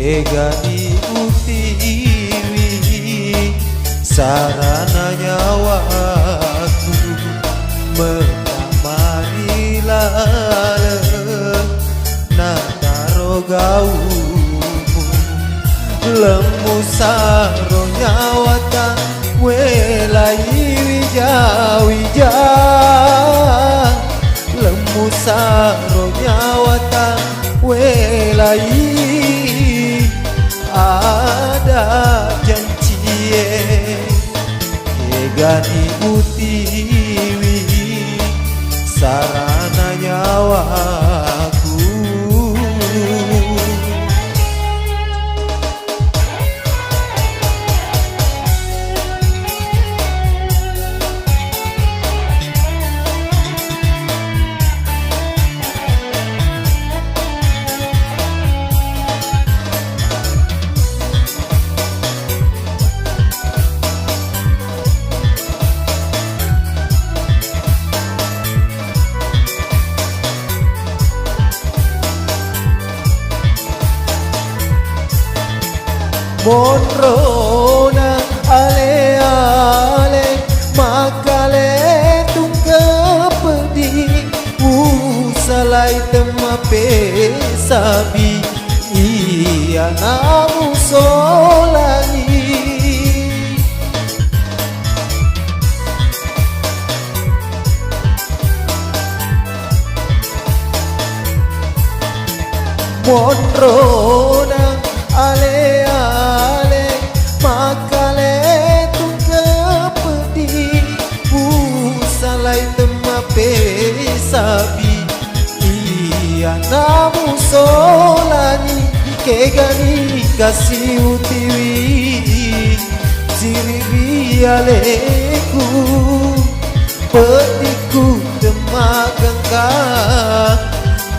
Gani utiwi sarana nyawaku menamari lale nataro gaumu lemu saro nyawata welai wija lemu saro nyawata welai ada jancie Gani utiwi sarana nyawaku Monrona ale ale makale tungke pedi usalai temape sabi iya namu solani Monrona ale ale makale tungke pedi usalai temape sabi iya namu solani Gani kasih utiwi siri aleku pediku temagangka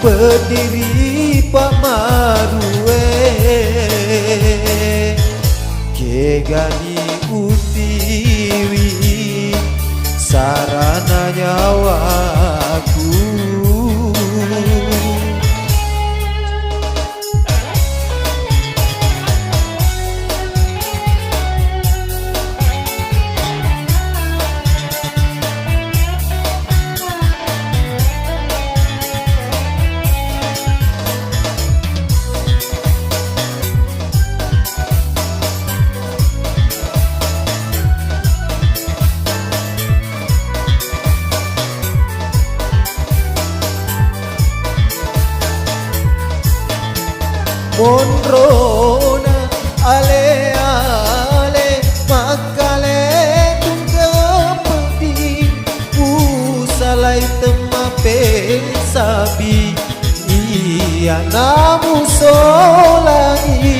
pediri pamarue Gani utiwi sarana nyawaku Monrona ale ale makale tungke pedi usalai temape sabi iya namu solani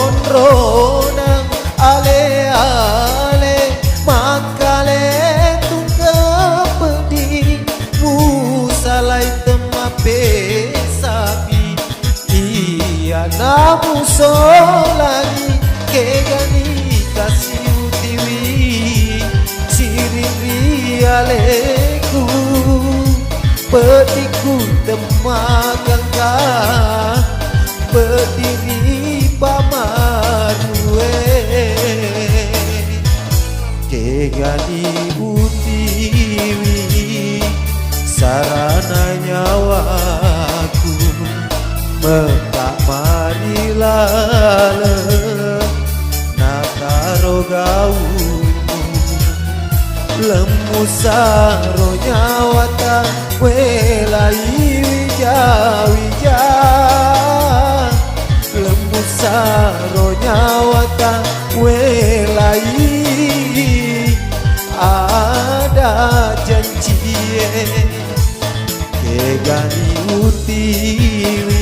Monrona ale ale makale tungke pedi usalai temape sabi iya namu solani Gani kasih utiwi siri aleku pediku temagangka pediri pamarue Gani utiwi sarana nyawaku menamari lale nataro gaumu lemu saro nyawata welai wija lemu saro nyawata welai ada jancie Gani utiwi